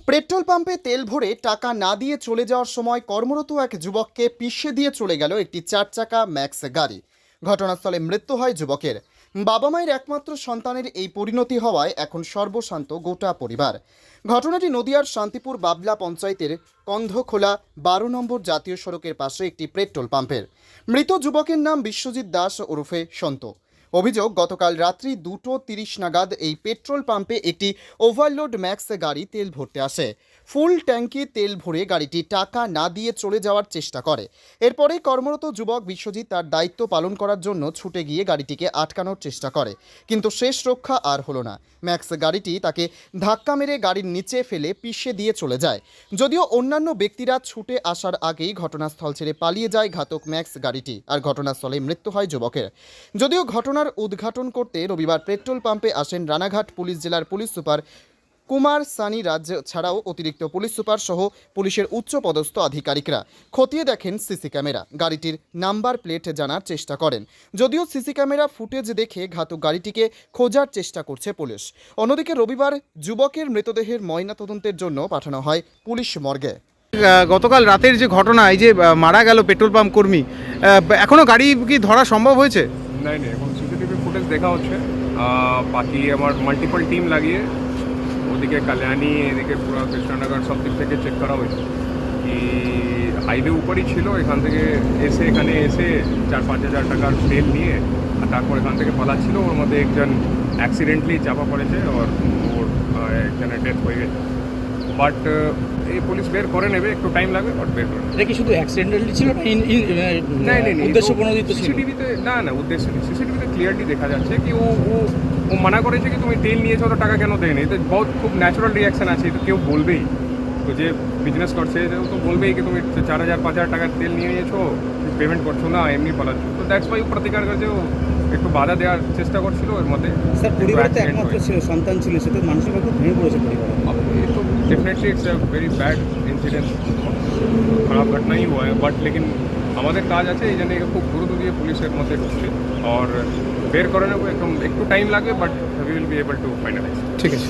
Petrol পাম্পে তেল ভরে টাকা না দিয়ে চলে যাওয়ার সময় কর্মরত এক যুবককে পিষে দিয়ে চলে গেল একটি 4 চাকা ম্যাক্স গাড়ি। ঘটনাস্থলে মৃত্যু হয় যুবকের। বাবা মায়ের একমাত্র সন্তানের এই পরিণতি হওয়ায় এখন সর্বশান্ত গোটা পরিবার। ঘটনাটি নদিয়ার শান্তিপুর বাবলা পঞ্চায়েতের কন্ধখোলা 12 নম্বর জাতীয় সড়কের পাশে একটি পেট্রোল পাম্পের। মৃত যুবকের নাম বিশ্বজিৎ দাস ওরফে সন্ত। অভিযোগ, গতকাল রাত্রি 2:30 নাগাদ এই পেট্রোল পাম্পে একটি ওভারলোড ম্যাক্স গাড়ি তেল ভরতে আসে। ফুল ট্যাঙ্কি তেল ভরে গাড়িটি টাকা না দিয়ে চলে যাওয়ার চেষ্টা করে। এরপরেই কর্মরত যুবক বিশ্বজিৎ তার দায়িত্ব পালন করার জন্য ছুটে গিয়ে গাড়িটিকে আটকানোর চেষ্টা করে, কিন্তু শেষ রক্ষা আর হলো না। ম্যাক্স গাড়িটি তাকে ধাক্কা মেরে গাড়ির নিচে ফেলে পিষে দিয়ে চলে যায়। যদিও অন্যান্য ব্যক্তিরা ছুটে আসার আগেই ঘটনাস্থল ছেড়ে পালিয়ে যায় ঘাতক ম্যাক্স গাড়িটি, আর ঘটনাস্থলে মৃত্যু হয় যুবকের। যদিও ঘটনার উদ্ঘাটন করতে রবিবার পেট্রোল পাম্পে আসেন রানাঘাট পুলিশ জেলার পুলিশ সুপার কুমার সানি রাজ্য ছাড়াও অতিরিক্ত পুলিশ সুপার সহ পুলিশের উচ্চপদস্থ আধিকারিকরা খতিয়ে দেখেন সিসি ক্যামেরা, গাড়িটির নাম্বার প্লেট জানার চেষ্টা করেন। যদিও সিসি ক্যামেরা ফুটেজ দেখে ঘাতক গাড়িটিকে খোঁজার চেষ্টা করছে পুলিশ। অন্যদিকে রবিবার যুবকের মৃতদেহের ময়নাতদন্তের জন্য পাঠানো হয় পুলিশ মর্গে। গতকাল রাতের যে ঘটনা, এই যে মারা গেল পেট্রোল পাম্প কর্মী, এখনো গাড়ি কি ধরা সম্ভব হয়েছে? नहीं এখন সিসিটিভি ফুটেজ দেখা হচ্ছে। বাকি আমার মাল্টিপল টিম লাগিয়ে ওদিকে কল্যাণী, এদিকে পুরো কৃষ্ণনগর সব দিক থেকে চেক করা হয়েছে কি হাইওয়ে উপরই ছিল। এখান থেকে এখানে এসে 4-5 হাজার টাকার তেল নিয়ে আর তারপর এখান থেকে পালাচ্ছিল। ওর মধ্যে একজন অ্যাক্সিডেন্টলি চাপা পড়েছে, ওর একজনের ডেথ হয়ে গেছে। বাট এই পুলিশ বের করে নেবে, একটু টাইম লাগবে, বাট বের করে নেবে। এটা কি শুধু অ্যাক্সিডেন্টালি ছিল না উদ্দেশ্য প্রণোদিত ছিল? সিসিটিভিতে না উদ্দেশ্য নেই। সিসিটিভিতে ক্লিয়ারলি দেখা যাচ্ছে কি ও মানা করেছে কি তুমি তেল নিয়েছো তো টাকা কেন দেয়নি। তো বহুত খুব ন্যাচারাল রিয়াকশন আছে, তো কেউ বলবেই। তো যে বিজনেস করছে তো বলবেই কি তুমি 4,000-5,000 টাকার তেল নিয়ে নিয়েছো, পেমেন্ট করছো না, এমনি পালাচ্ছ। তো দ্যাটস ওয়াই প্রতিকার করেছে, ও একটু বাধা দেওয়ার চেষ্টা করছিল। এর মধ্যে স্যার পরিবারে তো একমাত্র ছিল সন্তান ছিল, সে তো মানসিকভাবে ভেঙে পড়েছে পরিবার। तो definitely it's a very bad incident, খারাপ ঘটনাই हुआ है। বাট লেকিন আমাদের কাজ আছে, এই জন্য খুব গুরুত্ব দিয়ে পুলিশের মধ্যে ঢুকছে আর বের করে নেবো। একটু টাইম লাগবে, but we will be able to finalise. ঠিক আছে।